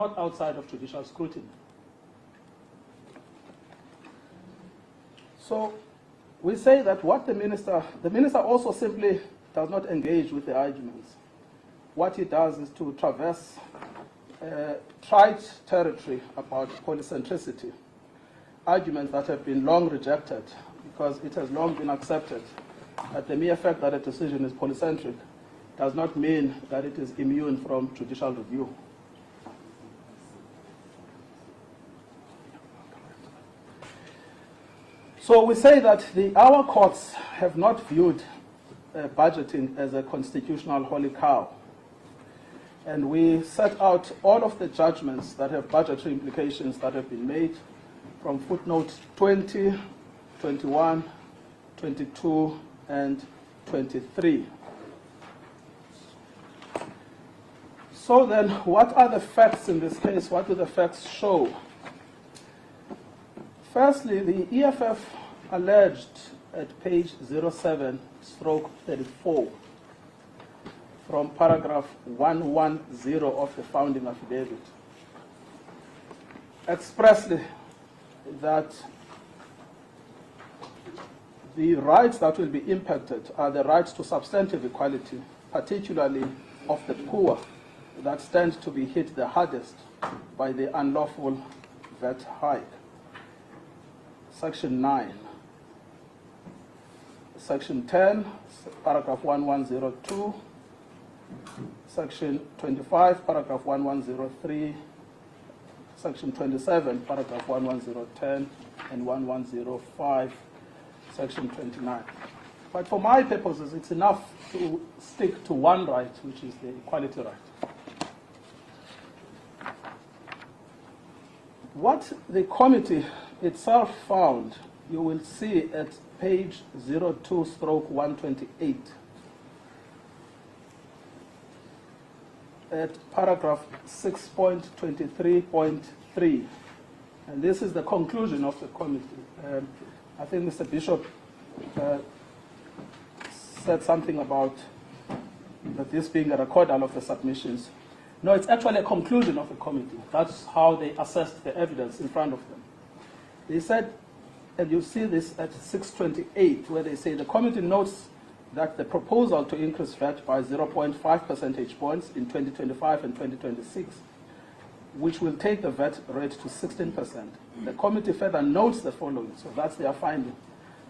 not outside of judicial scrutiny. So we say that what the minister also simply does not engage with the arguments. What he does is to traverse trite territory about polycentricity, arguments that have been long rejected because it has long been accepted that the mere fact that a decision is polycentric does not mean that it is immune from judicial review. So we say that our courts have not viewed budgeting as a constitutional holy cow. And we set out all of the judgments that have budgetary implications that have been made from footnote 20, 21, 22, and 23. So then, what are the facts in this case? What do the facts show? Firstly, the EFF alleged at page 07/34 from paragraph 110 of the founding affidavit expressly that the rights that will be impacted are the rights to substantive equality, particularly of the poor, that stand to be hit the hardest by the unlawful VAT hike. Section 9. Section 10, paragraph 1102. Section 25, paragraph 1103. Section 27, paragraph 110 and 1105, section 29. But for my purposes, it's enough to stick to one right, which is the equality right. What the committee itself found, you will see at page 02/128, at paragraph 6.23.3, and this is the conclusion of the committee. I think Mr. Bishop said something about this being a recordal of the submissions. No, it's actually a conclusion of the committee. That's how they assessed the evidence in front of them. They said, and you see this at 628, where they say the committee notes that the proposal to increase VAT by 0.5 percentage points in 2025 and 2026, which will take the VAT rate to 16%. The committee further notes the following, so that's their finding.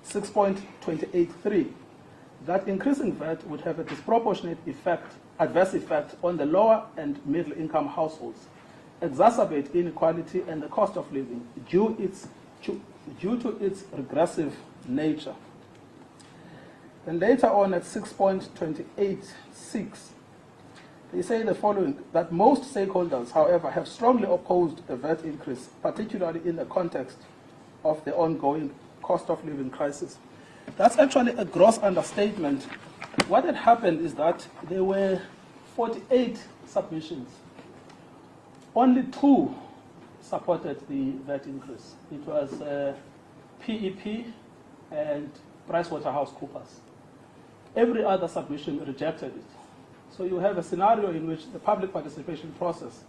6.283, that increasing VAT would have a disproportionate effect, adverse effect on the lower and middle income households, exacerbate inequality and the cost of living due to its regressive nature. And later on at 6.286, they say the following, that most stakeholders, however, have strongly opposed a VAT increase, particularly in the context of the ongoing cost of living crisis. That's actually a gross understatement. What had happened is that there were 48 submissions. Only 2 supported the VAT increase. It was PEP and PricewaterhouseCoopers. Every other submission rejected it. So you have a scenario in which the public participation process,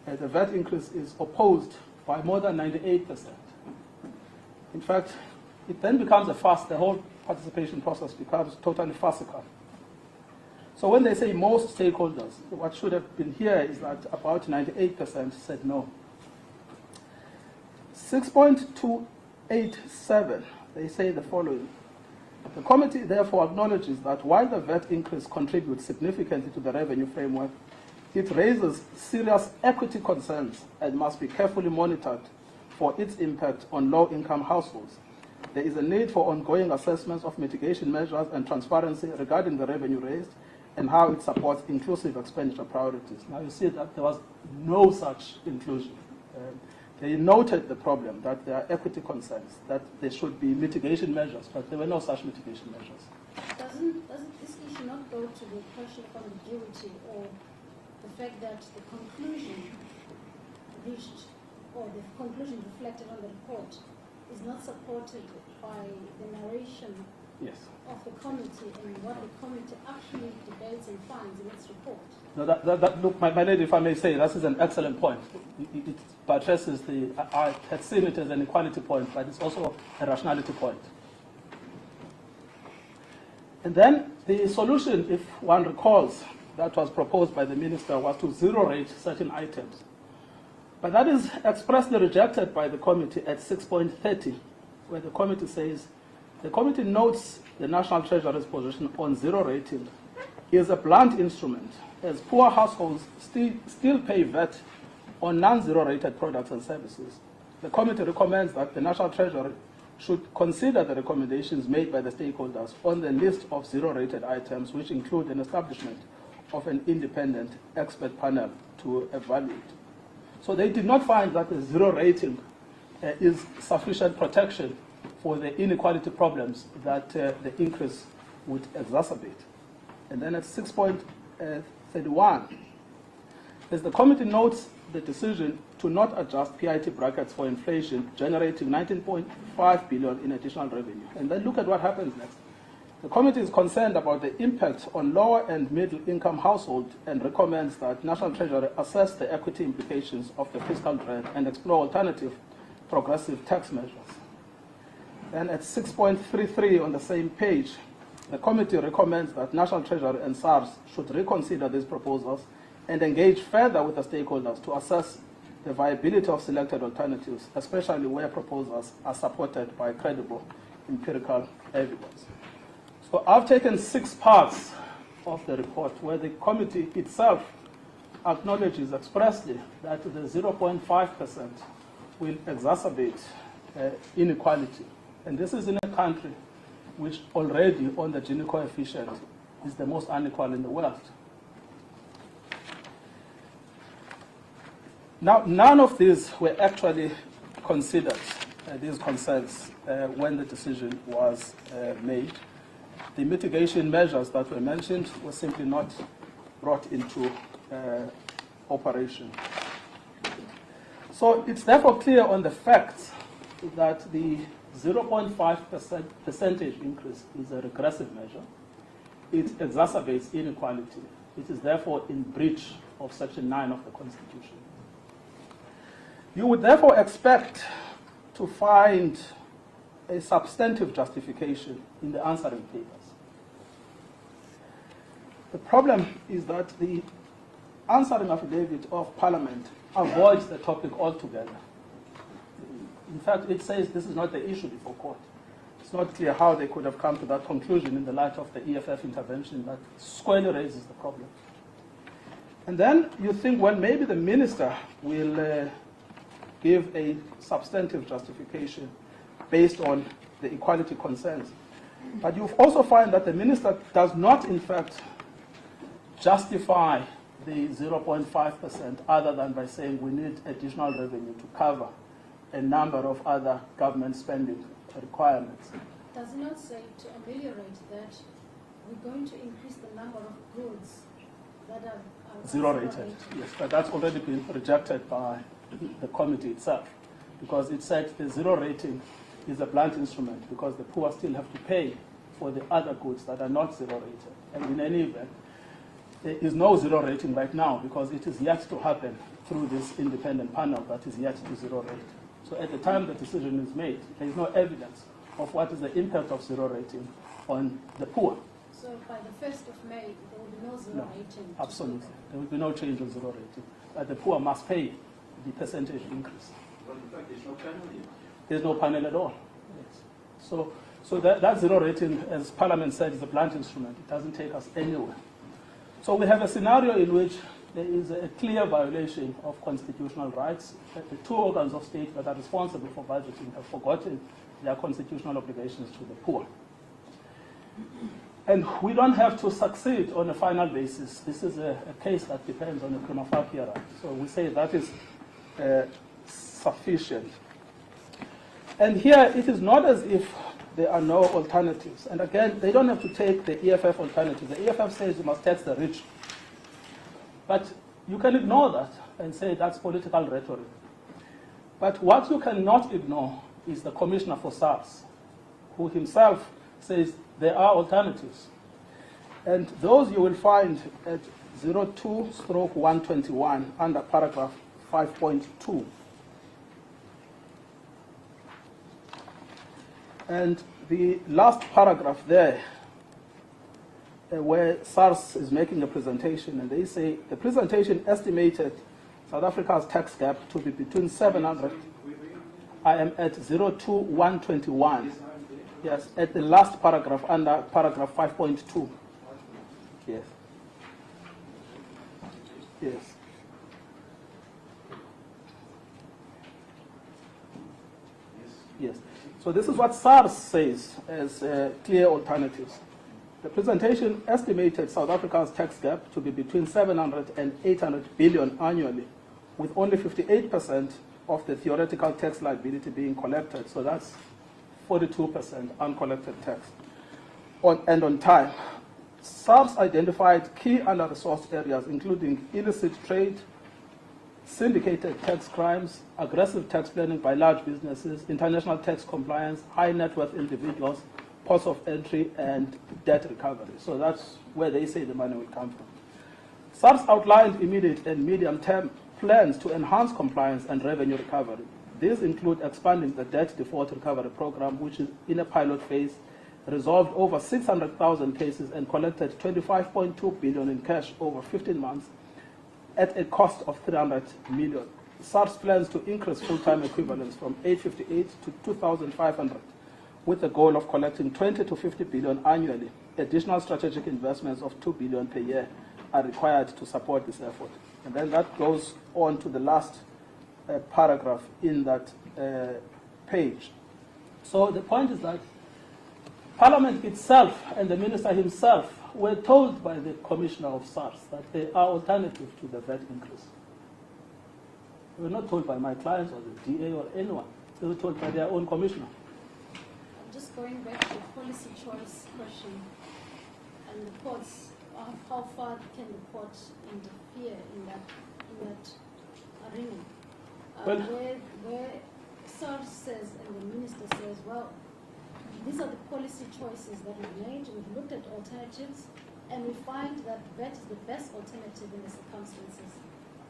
the VAT increase is opposed by more than 98%. In fact, it then becomes a farce. The whole participation process becomes totally farcical. So when they say most stakeholders, what should have been here is that about 98% said no. 6.287, they say the following. The committee therefore acknowledges that while the VAT increase contributes significantly to the revenue framework, it raises serious equity concerns and must be carefully monitored for its impact on low-income households. There is a need for ongoing assessments of mitigation measures and transparency regarding the revenue raised and how it supports inclusive expenditure priorities. Now you see that there was no such inclusion. They noted the problem, that there are equity concerns, that there should be mitigation measures, but there were no such mitigation measures. Doesn't this issue not go to the question of ambiguity or the fact that the conclusion reached or the conclusion reflected on the report is not supported by the narration Yes. of the committee and what the committee actually debates and finds in its report. No, look, my lady, if I may say, this is an excellent point. It buttresses I had seen it as an equality point, but it's also a rationality point. And then the solution, if one recalls, that was proposed by the minister was to zero rate certain items. But that is expressly rejected by the committee at 6.30, where the committee says, the committee notes the National Treasury's position on zero rating is a blunt instrument, as poor households still pay VAT on non-zero rated products and services. The committee recommends that the National Treasury should consider the recommendations made by the stakeholders on the list of zero rated items, which include an establishment of an independent expert panel to evaluate. So they did not find that the zero rating is sufficient protection for the inequality problems that the increase would exacerbate. And then at 6.31, as the committee notes the decision to not adjust PIT brackets for inflation, generating 19.5 billion in additional revenue. And then look at what happens next. The committee is concerned about the impact on lower and middle income households and recommends that National Treasury assess the equity implications of the fiscal grant and explore alternative progressive tax measures. And at 6.33 on the same page, the committee recommends that National Treasury and SARS should reconsider these proposals and engage further with the stakeholders to assess the viability of selected alternatives, especially where proposals are supported by credible empirical evidence. So I've taken 6 parts of the report where the committee itself acknowledges expressly that the 0.5% will exacerbate inequality. And this is in a country which already on the Gini coefficient is the most unequal in the world. Now, none of these were actually considered, these concerns, when the decision was made. The mitigation measures that were mentioned were simply not brought into operation. So it's therefore clear on the facts that the 0.5% percentage increase is a regressive measure. It exacerbates inequality. It is therefore in breach of Section 9 of the Constitution. You would therefore expect to find a substantive justification in the answering papers. The problem is that the answering affidavit of Parliament avoids the topic altogether. In fact, it says this is not the issue before court. It's not clear how they could have come to that conclusion in the light of the EFF intervention that squarely raises the problem. And then you think, well, maybe the minister will give a substantive justification based on the equality concerns. But you also find that the minister does not, in fact, justify the 0.5% other than by saying we need additional revenue to cover a number of other government spending requirements. Does it not say to ameliorate that we're going to increase the number of goods that are zero rated? Yes, but that's already been rejected by the committee itself, because it said the zero rating is a blunt instrument because the poor still have to pay for the other goods that are not zero rated. And in any event, there is no zero rating right now because it is yet to happen through this independent panel that is yet to zero rate. So at the time the decision is made, there is no evidence of what is the impact of zero rating on the poor. So by the 1st of May, there will be no zero rating? Absolutely. There will be no change in zero rating. But the poor must pay the percentage increase. Well, in fact, there's no panel here. There's no panel at all. Yes. So that zero rating, as Parliament said, is a blunt instrument. It doesn't take us anywhere. So we have a scenario in which there is a clear violation of constitutional rights. The 2 organs of state that are responsible for budgeting have forgotten their constitutional obligations to the poor. And we don't have to succeed on a final basis. This is a case that depends on the prima facie right. So we say that is sufficient. And here it is not as if there are no alternatives. And again, they don't have to take the EFF alternative. The EFF says you must tax the rich. But you can ignore that and say that's political rhetoric. But what you cannot ignore is the Commissioner for SARS, who himself says there are alternatives. And those you will find at 02/121 under paragraph 5.2. And the last paragraph there, where SARS is making a presentation, and they say the presentation estimated South Africa's tax gap to be between 700. I am at 02/121. Yes, at the last paragraph under paragraph 5.2. Yes. Yes. Yes. So this is what SARS says as clear alternatives. The presentation estimated South Africa's tax gap to be between 700 and 800 billion annually, with only 58% of the theoretical tax liability being collected. So that's 42% uncollected tax and on time. SARS identified key under-resourced areas, including illicit trade, syndicated tax crimes, aggressive tax planning by large businesses, international tax compliance, high net worth individuals, ports of entry, and debt recovery. So that's where they say the money will come from. SARS outlined immediate and medium-term plans to enhance compliance and revenue recovery. These include expanding the debt default recovery program, which is in a pilot phase, resolved over 600,000 cases and collected 25.2 billion in cash over 15 months at a cost of 300 million. SARS plans to increase full-time equivalents from 858 to 2,500, with the goal of collecting 20 to 50 billion annually. Additional strategic investments of 2 billion per year are required to support this effort. And then that goes on to the last paragraph in that page. So the point is that Parliament itself and the Minister himself were told by the Commissioner of SARS that there are alternatives to the VAT increase. They were not told by my clients or the DA or anyone. They were told by their own Commissioner. Just going back to the policy choice question and the courts, how far can the court interfere in that arena? Well, where SARS says and the Minister says, well, these are the policy choices that we've made. We've looked at alternatives, and we find that VAT is the best alternative in the circumstances.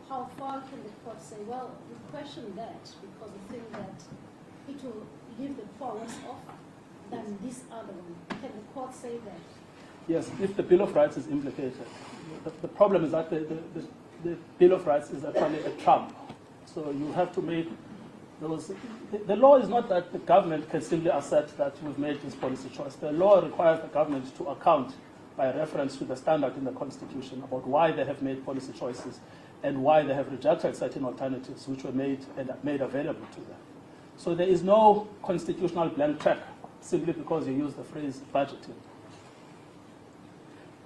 How far can the court say, well, we question that because we think that it will leave the poor worse off than this other one? Can the court say that? Yes, if the Bill of Rights is implicated. The problem is that the Bill of Rights is actually a trump. So you have to make those. The law is not that the government can simply assert that we've made this policy choice. The law requires the government to account by reference to the standard in the Constitution about why they have made policy choices and why they have rejected certain alternatives which were made and made available to them. So there is no constitutional blank check simply because you use the phrase budgeting.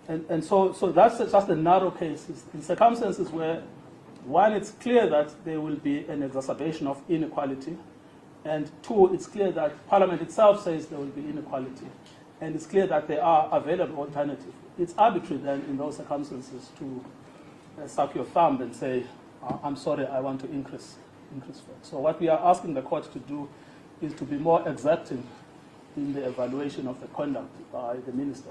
And so that's just a narrow case. In circumstances where, one, it's clear that there will be an exacerbation of inequality, and two, it's clear that Parliament itself says there will be inequality, and it's clear that there are available alternatives. It's arbitrary then in those circumstances to suck your thumb and say, I'm sorry, I want to increase VAT. So what we are asking the court to do is to be more exacting in the evaluation of the conduct by the minister.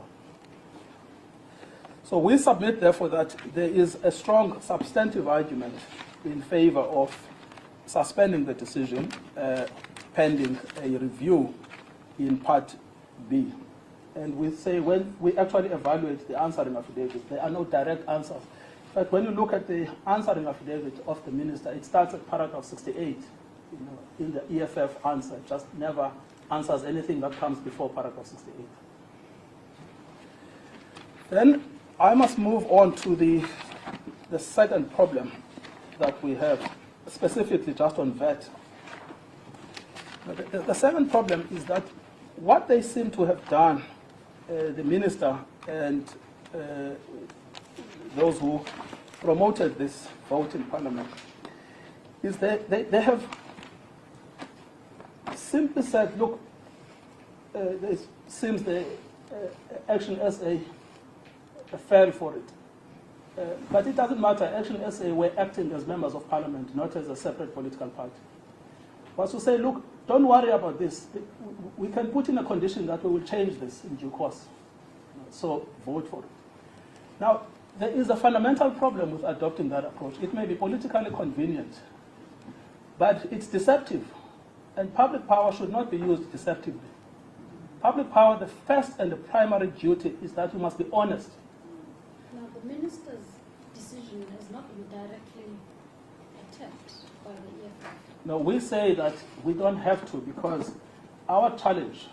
So we submit, therefore, that there is a strong substantive argument in favor of suspending the decision pending a review in Part B. And we say when we actually evaluate the answering affidavit, there are no direct answers. In fact, when you look at the answering affidavit of the minister, it starts at paragraph 68 in the EFF answer. It just never answers anything that comes before paragraph 68. Then I must move on to the second problem that we have, specifically just on VAT. The second problem is that what they seem to have done, the minister and those who promoted this vote in Parliament, is they have simply said, look, it seems the Action SA fell for it. But it doesn't matter. Action SA were acting as members of Parliament, not as a separate political party. was to say, look, don't worry about this. We can put in a condition that we will change this in due course. So vote for it. Now, there is a fundamental problem with adopting that approach. It may be politically convenient, but it's deceptive. And public power should not be used deceptively. Public power, the first and the primary duty is that you must be honest. Now, the minister's decision has not been directly attacked by the EFF. No, we say that we don't have to because our challenge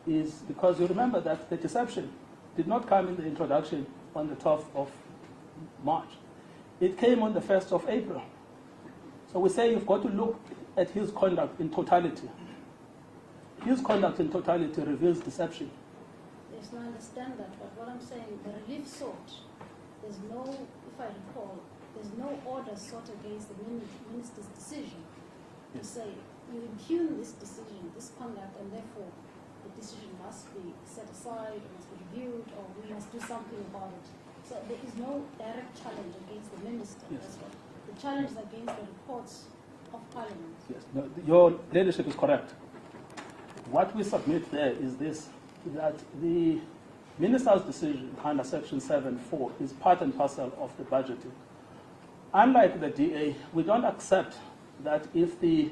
is because you remember that the deception did not come in the introduction on the 12th of March. It came on the 1st of April. So we say you've got to look at his conduct in totality. His conduct in totality reveals deception. Yes, no, I understand that, but what I'm saying, the relief sought, there's no, if I recall, there's no order sought against the minister's decision to say, you impugn this decision, this conduct, and therefore the decision must be set aside, or must be reviewed, or we must do something about it. So there is no direct challenge against the minister. Yes. That's what. The challenge is against the reports of Parliament. Yes, no, your leadership is correct. What we submit there is this, that the minister's decision under section 7.4 is part and parcel of the budgeting. Unlike the DA, we don't accept that if the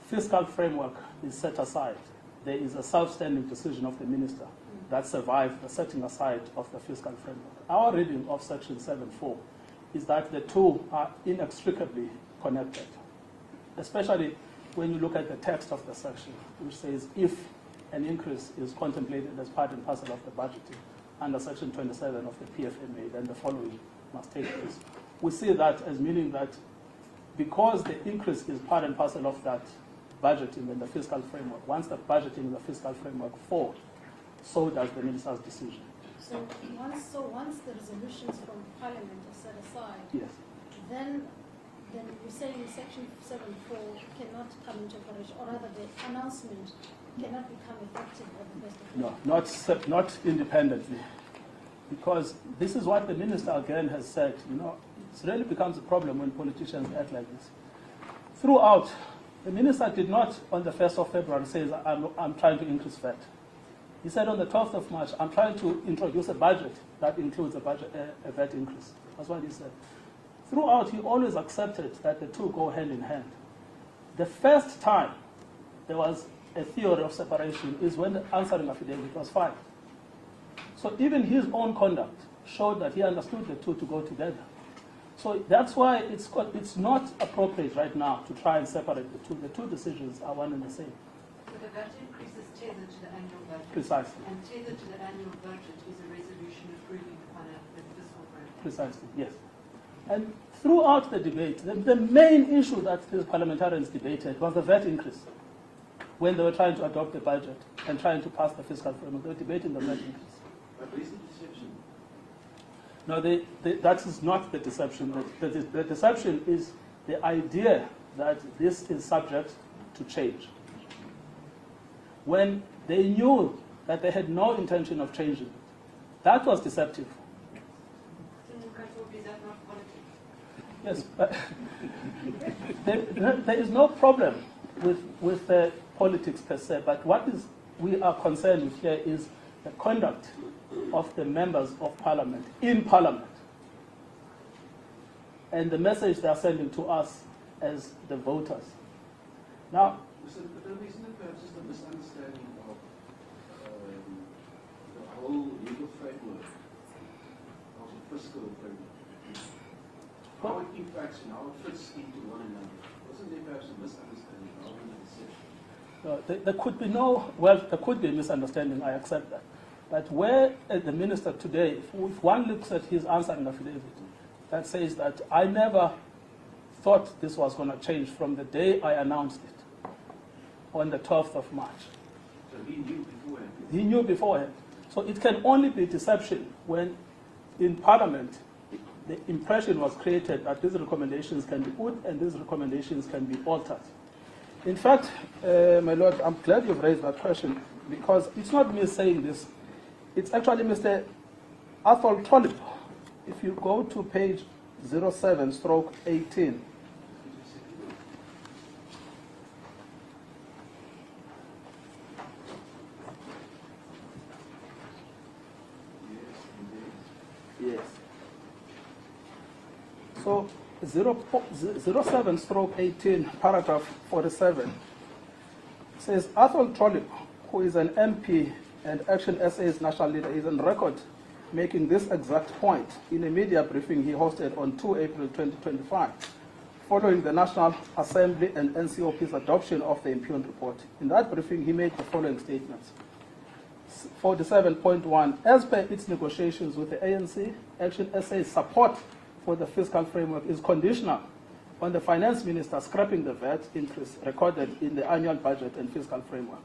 fiscal framework is set aside, there is a self-standing decision of the minister that survives the setting aside of the fiscal framework. Our reading of section 7.4 is that the two are inextricably connected, especially when you look at the text of the section, which says if an increase is contemplated as part and parcel of the budgeting under section 27 of the PFMA, then the following must take place. We see that as meaning that because the increase is part and parcel of that budgeting in the fiscal framework, once the budgeting in the fiscal framework falls, so does the minister's decision. So once the resolutions from Parliament are set aside, Yes. then you're saying section 7.4 cannot come into operation, or rather the announcement cannot become effective at the 1st of April. No, not independently. Because this is what the minister again has said, it really becomes a problem when politicians act like this. Throughout, the minister did not on the 1st of February say, I'm trying to increase VAT. He said on the 12th of March, I'm trying to introduce a budget that includes a VAT increase. That's what he said. Throughout, he always accepted that the two go hand in hand. The first time there was a theory of separation is when the answering affidavit was filed. So even his own conduct showed that he understood the two to go together. So that's why it's not appropriate right now to try and separate the two. The two decisions are one and the same. So the VAT increase is tethered to the annual budget. Precisely. And tethered to the annual budget is a resolution approving the fiscal framework. Precisely, yes. And throughout the debate, the main issue that the parliamentarians debated was the VAT increase. When they were trying to adopt the budget and trying to pass the fiscal framework, they were debating the VAT increase. But where's the deception? No, that is not the deception. The deception is the idea that this is subject to change. When they knew that they had no intention of changing it, that was deceptive. Is that not politics? Yes, but there is no problem with the politics per se, but what we are concerned with here is the conduct of the members of Parliament in Parliament and the message they are sending to us as the voters. Now, Isn't it perhaps just a misunderstanding of the whole legal framework, of the fiscal framework? How it impacts and how it fits into one another? Wasn't there perhaps a misunderstanding rather than a deception? there could be a misunderstanding, I accept that. But where the minister today, if one looks at his answering affidavit, that says that I never thought this was going to change from the day I announced it on the 12th of March. So he knew beforehand. He knew beforehand. So it can only be deception when in Parliament the impression was created that these recommendations can be put and these recommendations can be altered. In fact, my Lord, I'm glad you've raised that question because it's not me saying this. It's actually Mr. Athol Tolip. If you go to page 07/18, So 07/18, paragraph 47, says Athol Trollip, who is an MP and Action SA's national leader, is on record making this exact point in a media briefing he hosted on 2 April 2025, following the National Assembly and NCOP's adoption of the impugned report. In that briefing, he made the following statements. 47.1, as per its negotiations with the ANC, Action SA's support for the fiscal framework is conditional on the finance minister scrapping the VAT increase recorded in the annual budget and fiscal framework.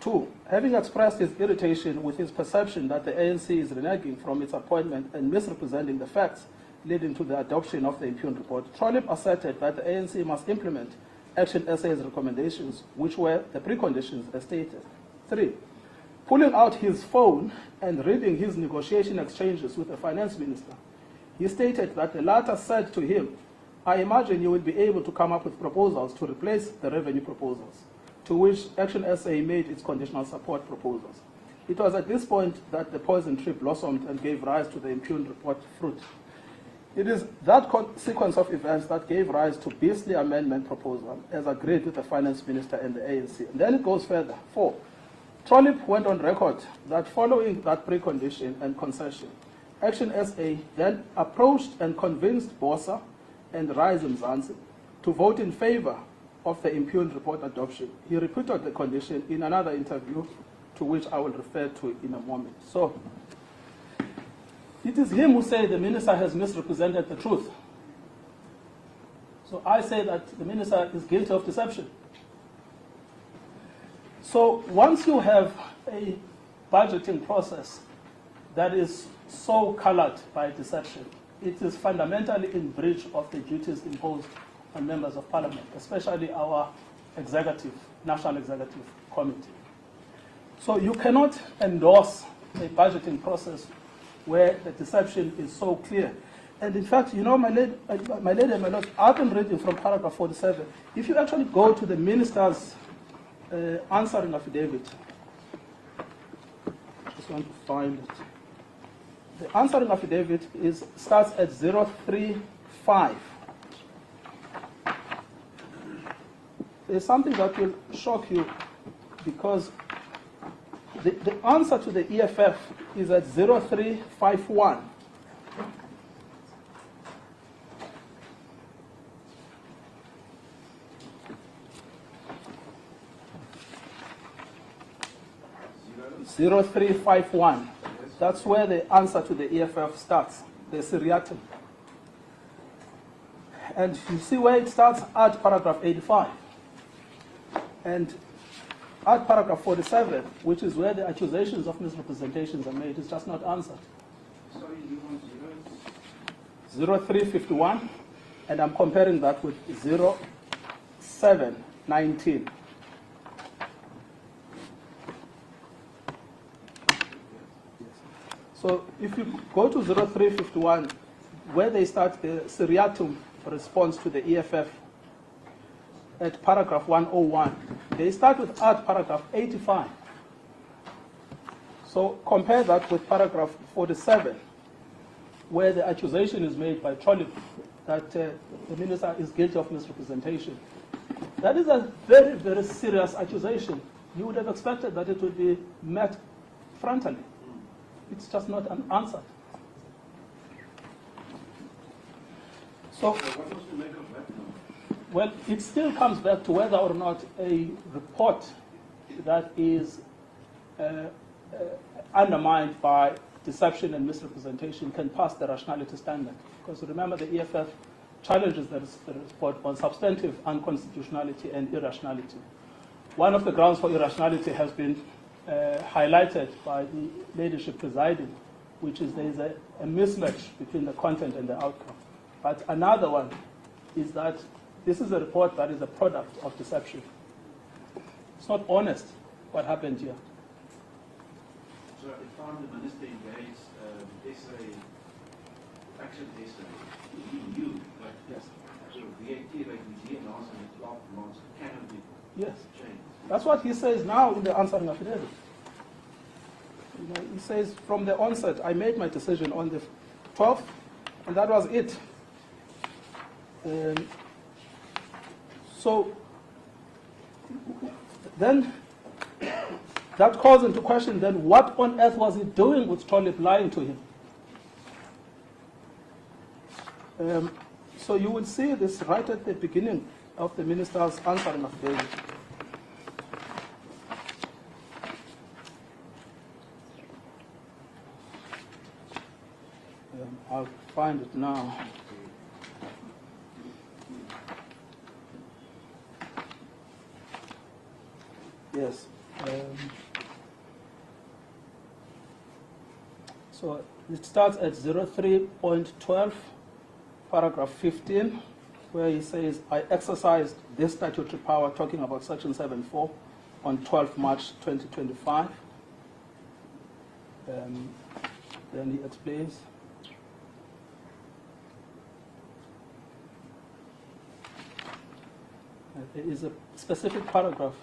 2, having expressed his irritation with his perception that the ANC is reneging from its appointment and misrepresenting the facts leading to the adoption of the impugned report, Trollip asserted that the ANC must implement Action SA's recommendations, which were the preconditions as stated. 3, pulling out his phone and reading his negotiation exchanges with the finance minister, he stated that the latter said to him, "I imagine you will be able to come up with proposals to replace the revenue proposals," to which Action SA made its conditional support proposals. It was at this point that the poison tree blossomed and gave rise to the impugned report fruit. It is that sequence of events that gave rise to Beasley amendment proposal as agreed with the finance minister and the ANC. And then it goes further. 4, Trollip went on record that following that precondition and concession, Action SA then approached and convinced Bosa and Rise Mzansi to vote in favor of the impugned report adoption. He repeated the condition in another interview to which I will refer to in a moment. So, it is him who said the minister has misrepresented the truth. So I say that the minister is guilty of deception. So once you have a budgeting process that is so colored by deception, it is fundamentally in breach of the duties imposed on members of parliament, especially our executive, national executive committee. So you cannot endorse a budgeting process where the deception is so clear. And in fact, you know, my lady and my lord, I've been reading from paragraph 47. If you actually go to the minister's answering affidavit, I just want to find it. The answering affidavit starts at 035. There's something that will shock you because the answer to the EFF is at 0351. Zero 0351. That's where the answer to the EFF starts, the seriatim. And you see where it starts at paragraph 85. And at paragraph 47, which is where the accusations of misrepresentations are made, is just not answered. Sorry, you want 0351, and I'm comparing that with 0719. So if you go to 0351, where they start the seriatim response to the EFF at paragraph 101, they start with at paragraph 85. So compare that with paragraph 47, where the accusation is made by Trollip that the minister is guilty of misrepresentation. That is a very, very serious accusation. You would have expected that it would be met frontally. It's just not answered. So, what was the make of that now? well, it still comes back to whether or not a report that is undermined by deception and misrepresentation can pass the rationality standard. Because remember, the EFF challenges the report on substantive unconstitutionality and irrationality. One of the grounds for irrationality has been highlighted by the leadership presiding, which is there is a mismatch between the content and the outcome. But another one is that this is a report that is a product of deception. It's not honest what happened here. So at the time the minister engaged Action SA, he knew that Yes. sort of VAT rate which he announced in the 12 months cannot be Yes. changed. That's what he says now in the answering affidavit. You know, he says, from the onset, I made my decision on the 12th, and that was it. So then that calls into question then what on earth was he doing with Trollip lying to him? So you will see this right at the beginning of the minister's answering affidavit. I'll find it now. Yes. So it starts at 03.12, paragraph 15, where he says, I exercised this statutory power, talking about section 7.4, on 12 March 2025. Then he explains. There is a specific paragraph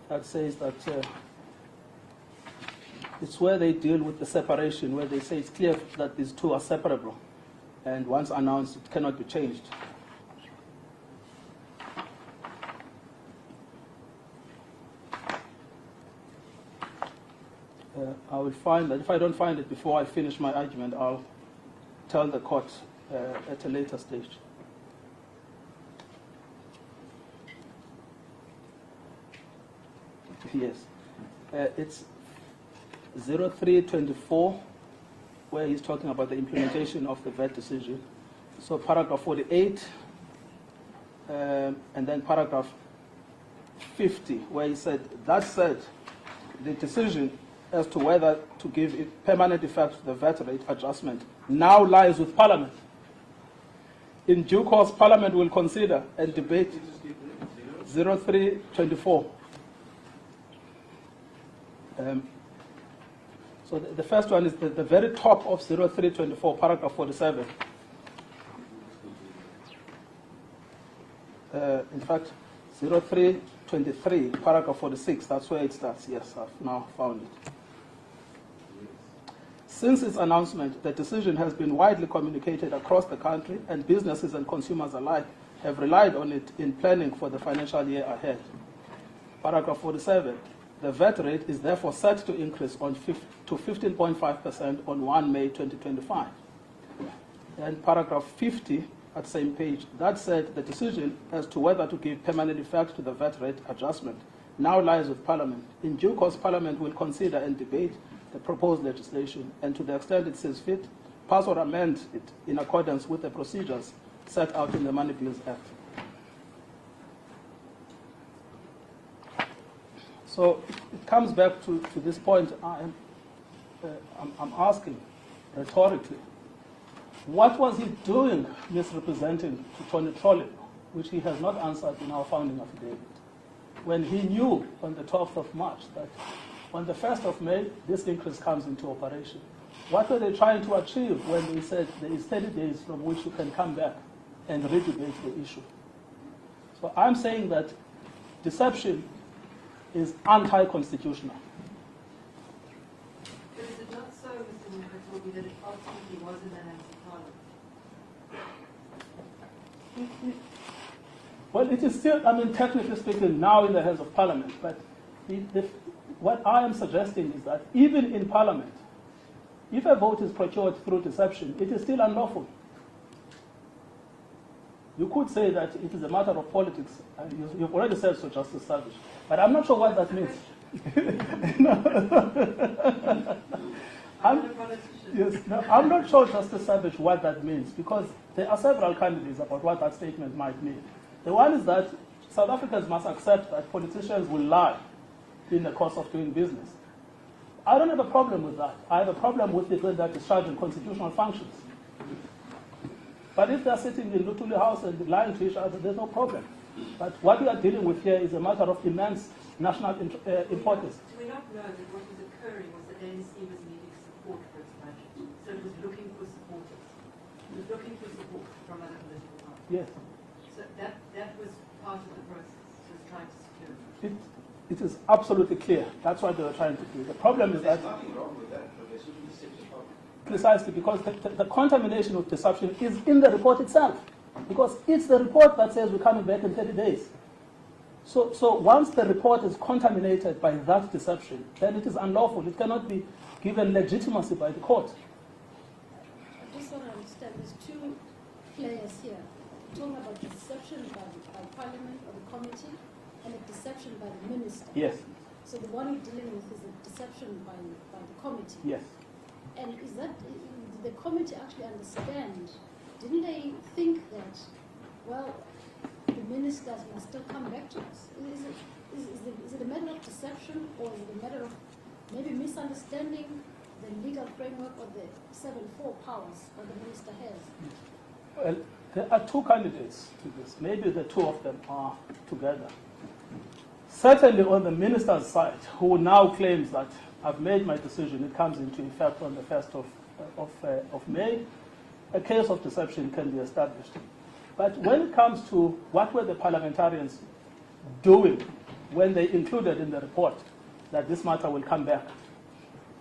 that says that it's where they deal with the separation, where they say it's clear that these two are separable, and once announced, it cannot be changed. I will find that. If I don't find it before I finish my argument, I'll tell the court at a later stage. Yes. It's 0324, where he's talking about the implementation of the VAT decision. So paragraph 48, and then paragraph 50, where he said, that said, the decision as to whether to give permanent effect to the VAT rate adjustment now lies with Parliament. In due course, Parliament will consider and debate 0324. So the first one is the very top of 0324, paragraph 47. In fact, 0323, paragraph 46, that's where it starts. Yes, I've now found it. Since its announcement, the decision has been widely communicated across the country, and businesses and consumers alike have relied on it in planning for the financial year ahead. Paragraph 47. The VAT rate is therefore set to increase to 15.5% on 1 May 2025. And paragraph 50 at the same page, that said, the decision as to whether to give permanent effect to the VAT rate adjustment now lies with Parliament. In due course, Parliament will consider and debate the proposed legislation, and to the extent it sees fit, pass or amend it in accordance with the procedures set out in the Money Bills Act. So it comes back to this point I'm asking rhetorically. What was he doing misrepresenting to Tony Trollip, which he has not answered in our founding affidavit, when he knew on the 12th of March that on the 1st of May, this increase comes into operation? What were they trying to achieve when they said there is 30 days from which you can come back and re-debate the issue? So I'm saying that deception is anti-constitutional. But is it not so, Mr. Mukatobi, that it ultimately was in the hands of Parliament? Well, it is still, technically speaking, now in the hands of Parliament, but what I am suggesting is that even in Parliament, if a vote is procured through deception, it is still unlawful. You could say that it is a matter of politics. You've already said so, Justice Savage. But I'm not sure what that means. I'm not sure, Justice Savage, what that means, because there are several candidates about what that statement might mean. The one is that South Africans must accept that politicians will lie in the course of doing business. I don't have a problem with that. I have a problem with it when they're discharging constitutional functions. But if they're sitting in Lutuli House and lying to each other, there's no problem. But what we are dealing with here is a matter of immense national importance. Do we not know that what was occurring was that ANC was needing support for its budget? So it was looking for supporters. It was looking for support from other political parties. Yes. So that was part of the process, was trying to secure it. It is absolutely clear. That's what they were trying to do. The problem is that... There's nothing wrong with that, but there shouldn't be such a problem. Precisely, because the contamination of deception is in the report itself. Because it's the report that says we're coming back in 30 days. So once the report is contaminated by that deception, then it is unlawful. It cannot be given legitimacy by the court. I just want to understand, there's two players here. We're talking about deception by Parliament or the committee, and a deception by the minister. Yes, So the one you're dealing with is a deception by the committee. yes. And is that, did the committee actually understand? Didn't they think that, well, the ministers must still come back to us? Is it a matter of deception, or is it a matter of maybe misunderstanding the legal framework or the 7-4 powers that the minister has? Well, there are two candidates to this. Maybe the two of them are together. Certainly on the minister's side, who now claims that I've made my decision, it comes into effect on the 1st of May, a case of deception can be established. But when it comes to what were the parliamentarians doing when they included in the report that this matter will come back,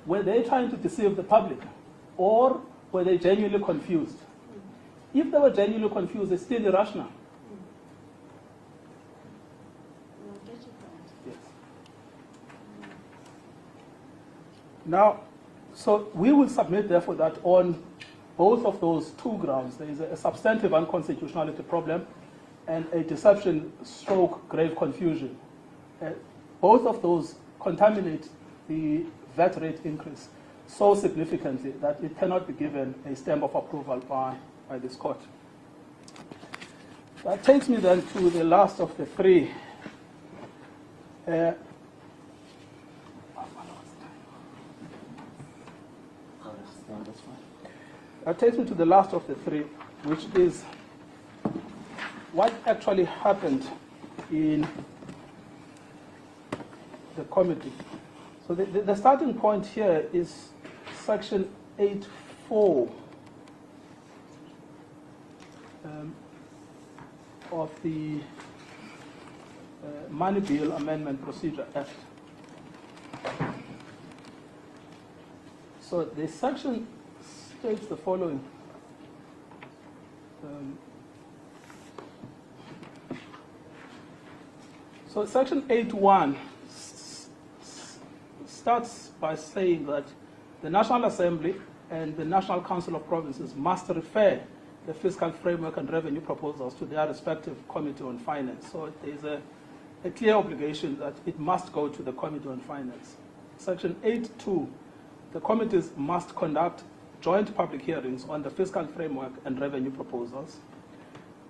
were they trying to deceive the public, or were they genuinely confused? If they were genuinely confused, it's still irrational. Well, I get your point. Yes. Now, so we will submit, therefore, that on both of those two grounds, there is a substantive unconstitutionality problem and a deception stroke grave confusion. Both of those contaminate the VAT rate increase so significantly that it cannot be given a stamp of approval by this court. That takes me then to the last of the three. That takes me to the last of the three, which is what actually happened in the committee. So the starting point here is section 8.4 of the Money Bill Amendment Procedure Act. So the section states the following. So section 8.1 starts by saying that the National Assembly and the National Council of Provinces must refer the fiscal framework and revenue proposals to their respective Committee on Finance. So there is a clear obligation that it must go to the Committee on Finance. Section 8.2, the committees must conduct joint public hearings on the fiscal framework and revenue proposals.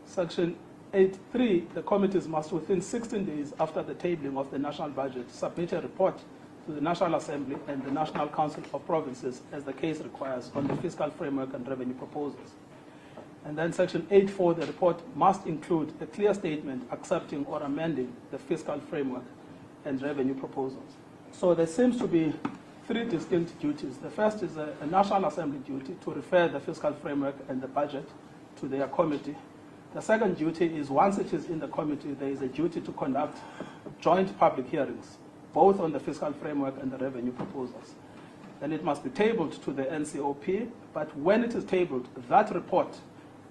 Section 8.3, the committees must, within 16 days after the tabling of the national budget, submit a report to the National Assembly and the National Council of Provinces as the case requires on the fiscal framework and revenue proposals. And then section 8.4, the report must include a clear statement accepting or amending the fiscal framework and revenue proposals. So there seems to be three distinct duties. The first is a National Assembly duty to refer the fiscal framework and the budget to their committee. The second duty is, once it is in the committee, there is a duty to conduct joint public hearings, both on the fiscal framework and the revenue proposals. Then it must be tabled to the NCOP, but when it is tabled, that report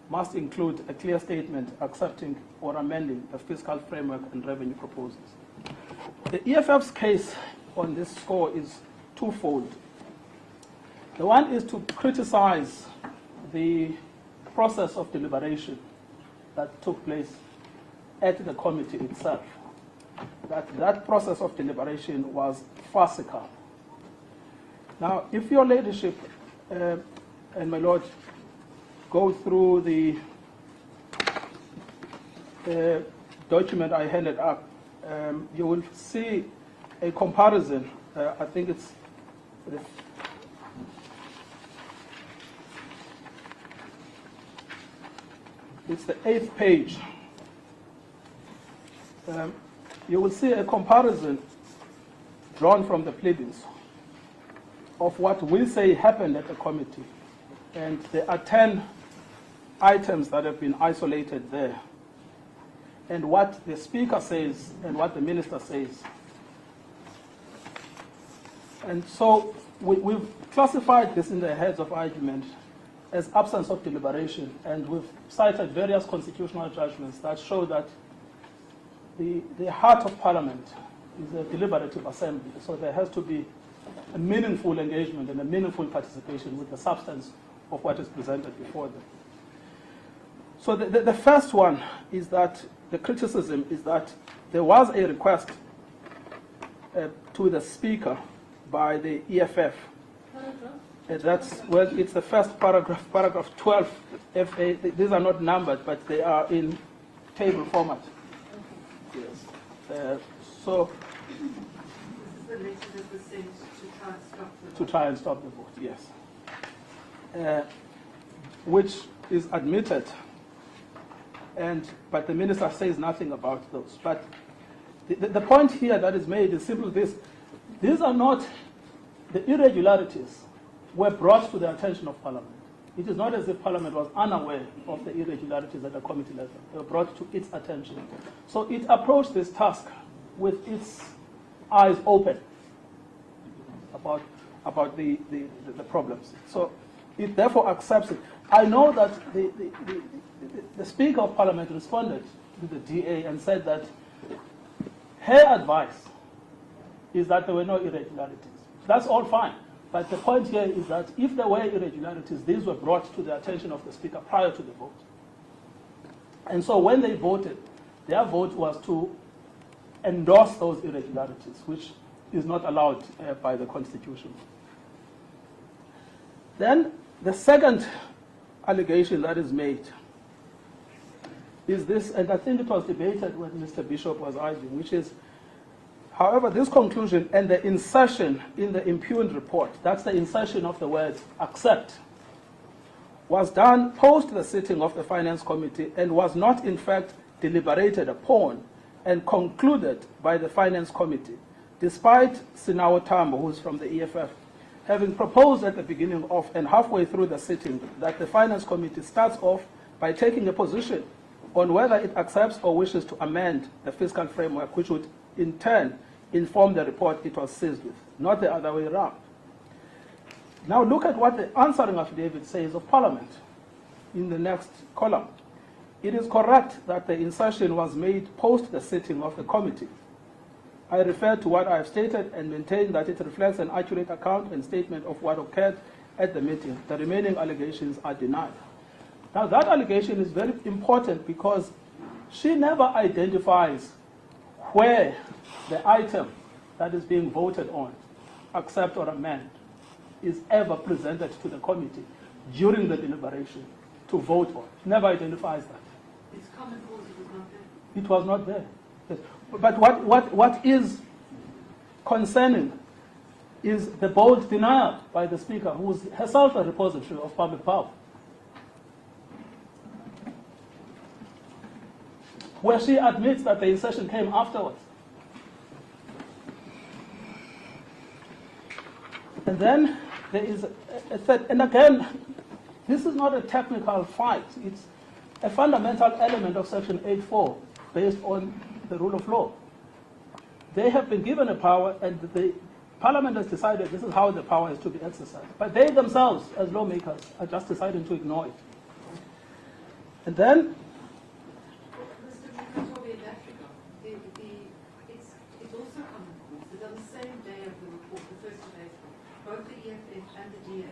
must include a clear statement accepting or amending the fiscal framework and revenue proposals. The EFF's case on this score is twofold. The one is to criticize the process of deliberation that took place at the committee itself. That process of deliberation was farcical. Now, if your ladyship and my lord go through the document I handed up, you will see a comparison. I think it's the 8th page. You will see a comparison drawn from the pleadings of what we say happened at the committee. And there are 10 items that have been isolated there. And what the speaker says and what the minister says. And so we've classified this in the heads of argument as absence of deliberation, and we've cited various constitutional judgments that show that the heart of Parliament is a deliberative assembly, so there has to be a meaningful engagement and a meaningful participation with the substance of what is presented before them. So the first one is that the criticism is that there was a request to the Speaker by the EFF. That's well, it's the first paragraph, paragraph 12 FA. These are not numbered, but they are in table format. Yes. So This is the letter that was sent to try and stop the vote. to try and stop the vote, yes. Which is admitted, but the minister says nothing about those. But the point here that is made is simply this: these are not the irregularities were brought to the attention of Parliament. It is not as if Parliament was unaware of the irregularities at the committee level. They were brought to its attention. So it approached this task with its eyes open about the problems. So it therefore accepts it. I know that the Speaker of Parliament responded to the DA and said that her advice is that there were no irregularities. That's all fine. But the point here is that if there were irregularities, these were brought to the attention of the Speaker prior to the vote. And so when they voted, their vote was to endorse those irregularities, which is not allowed by the Constitution. Then the second allegation that is made is this, and I think it was debated when Mr. Bishop was arguing, which is, however, this conclusion and the insertion in the impugned report, that's the insertion of the words accept, was done post the sitting of the Finance Committee and was not in fact deliberated upon and concluded by the Finance Committee, despite Sinawo Tambo, who is from the EFF, having proposed at the beginning of and halfway through the sitting that the Finance Committee starts off by taking a position on whether it accepts or wishes to amend the fiscal framework, which would in turn inform the report it was seized with, not the other way around. Now look at what the answering affidavit says of Parliament in the next column. It is correct that the insertion was made post the sitting of the committee. I refer to what I have stated and maintain that it reflects an accurate account and statement of what occurred at the meeting. The remaining allegations are denied. Now that allegation is very important because she never identifies where the item that is being voted on, accept or amend, is ever presented to the committee during the deliberation to vote on. Never identifies that. It's common cause, it was not there. It was not there. Yes. But what is concerning is the bold denial by the Speaker, who is herself a repository of public power, where she admits that the insertion came afterwards. And then there is a third, and again, this is not a technical fight. It's a fundamental element of Section 8.4 based on the rule of law. They have been given a power, and the Parliament has decided this is how the power is to be exercised. But they themselves, as lawmakers, are just deciding to ignore it. And then, Mr. Mukatobi, in that regard, it's also common cause that on the same day of the report, the 1st of April, both the EFF and the DA,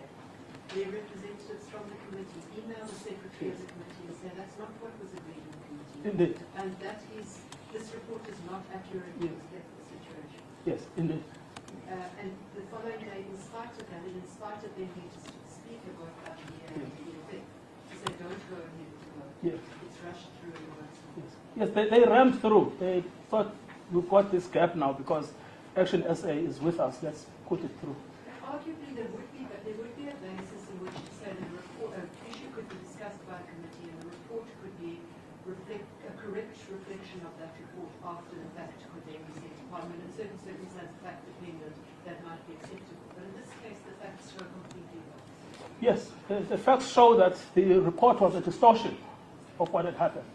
their representatives from the committee, emailed the secretary of the committee and said that's not what was agreed in the committee. indeed, And this report is not accurate to reflect the situation. yes, indeed. And the following day, in spite of that, and in spite of them being to speak about that, the EFF, to say don't go ahead with the vote. Yes. It's rushed through and works. Yes, they rammed through. They thought we've got this gap now because Action SA is with us. Let's put it through. Arguably, there would be a basis in which to say that a report, an issue could be discussed by a committee, and the report could be a correct reflection of that report after the fact could then be sent to Parliament. In certain circumstances, fact dependent, that might be acceptable. But in this case, the facts show completely opposite. Yes, the facts show that the report was a distortion of what had happened.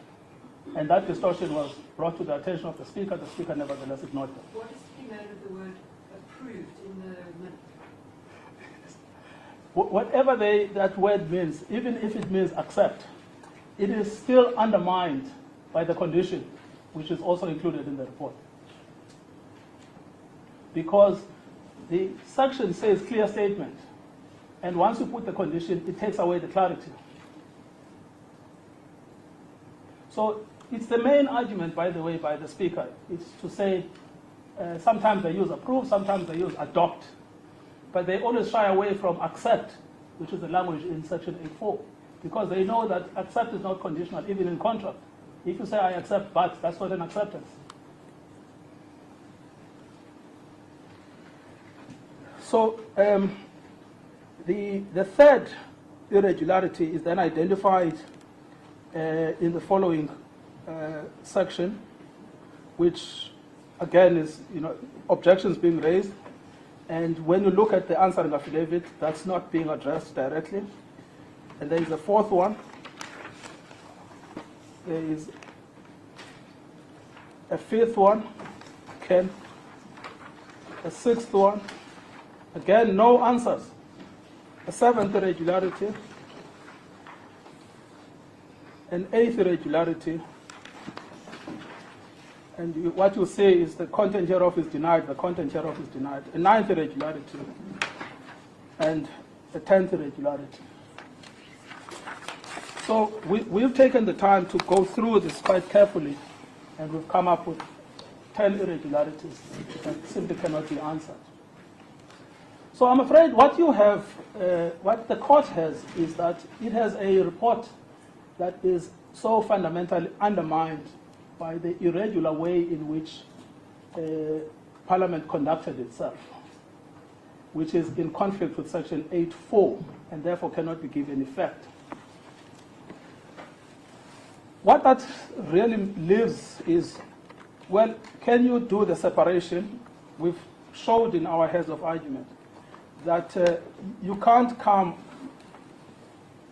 And that distortion was brought to the attention of the Speaker. The Speaker nevertheless ignored it. What is to be made of the word approved in the minute? whatever that word means, even if it means accept, it is still undermined by the condition, which is also included in the report. Because the section says clear statement, and once you put the condition, it takes away the clarity. So it's the main argument, by the way, by the speaker. It's to say sometimes they use approve, sometimes they use adopt, but they always shy away from accept, which is the language in section 8.4, because they know that accept is not conditional, even in contract. If you say I accept but, that's not an acceptance. So the third irregularity is then identified in the following section, which again is, objections being raised. And when you look at the answering affidavit, that's not being addressed directly. And there is a fourth one. There is a fifth one, Ken. A sixth one. Again, no answers. A seventh irregularity. An eighth irregularity. And what you say is the content hereof is denied, the content hereof is denied. A ninth irregularity. And a 10th irregularity. So we've taken the time to go through this quite carefully, and we've come up with 10 irregularities that simply cannot be answered. So I'm afraid what you have, what the court has, is that it has a report that is so fundamentally undermined by the irregular way in which Parliament conducted itself, which is in conflict with Section 8.4, and therefore cannot be given effect. What that really leaves is, well, can you do the separation? We've showed in our heads of argument that you can't come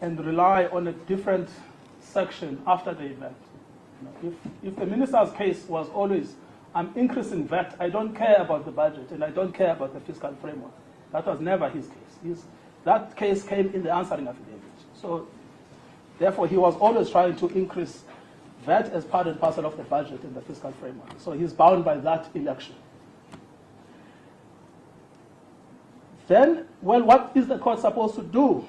and rely on a different section after the event. If the minister's case was always, I'm increasing VAT, I don't care about the budget, and I don't care about the fiscal framework. That was never his case. That case came in the answering affidavit. So therefore, he was always trying to increase VAT as part and parcel of the budget and the fiscal framework. So he's bound by that election. Then, well, what is the court supposed to do?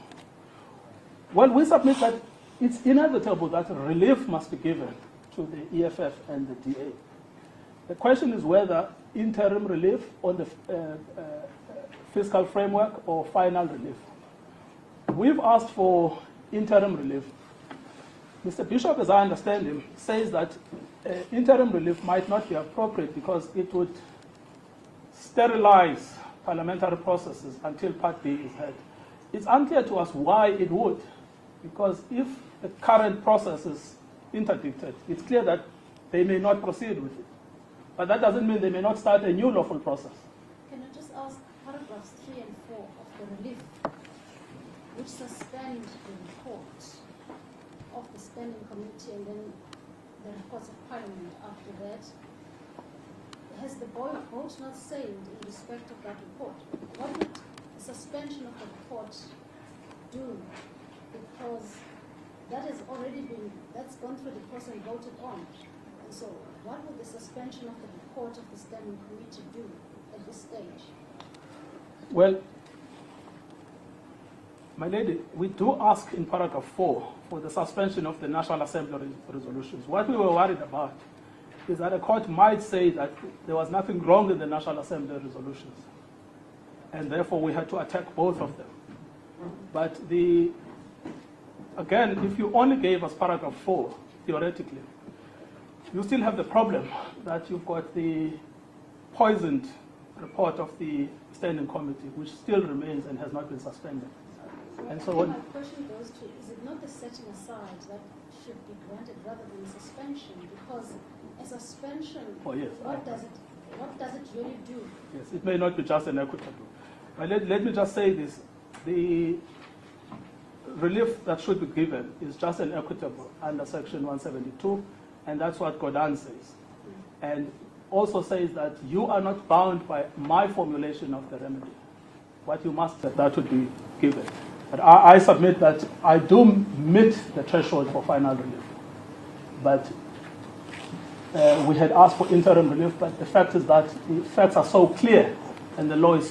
Well, we submit that it's inevitable that relief must be given to the EFF and the DA. The question is whether interim relief on the fiscal framework or final relief. We've asked for interim relief. Mr. Bishop, as I understand him, says that interim relief might not be appropriate because it would sterilize parliamentary processes until Part B is heard. It's unclear to us why it would, because if the current process is interdicted, it's clear that they may not proceed with it. But that doesn't mean they may not start a new lawful process. Can I just ask paragraphs 3 and 4 of the relief, which suspend the report of the spending committee and then the reports of Parliament after that? Has the vote not sailed in respect of that report? What would the suspension of the report do? Because that has already been, that's gone through the process and voted on. And so what would the suspension of the report of the standing committee do at this stage? Well, my lady, we do ask in paragraph 4 for the suspension of the National Assembly resolutions. What we were worried about is that a court might say that there was nothing wrong in the National Assembly resolutions, and therefore we had to attack both of them. But again, if you only gave us paragraph 4, theoretically, you still have the problem that you've got the poisoned report of the standing committee, which still remains and has not been suspended. And so my question goes to, is it not the setting aside that should be granted rather than suspension? Because a suspension, yes, what does it really do? Yes, it may not be just an equitable. But let me just say this. The relief that should be given is just an equitable under Section 172, and that's what Godin says. And also says that you are not bound by my formulation of the remedy. What you must, that would be given. But I submit that I do meet the threshold for final relief. But we had asked for interim relief, but the fact is that the facts are so clear and the law is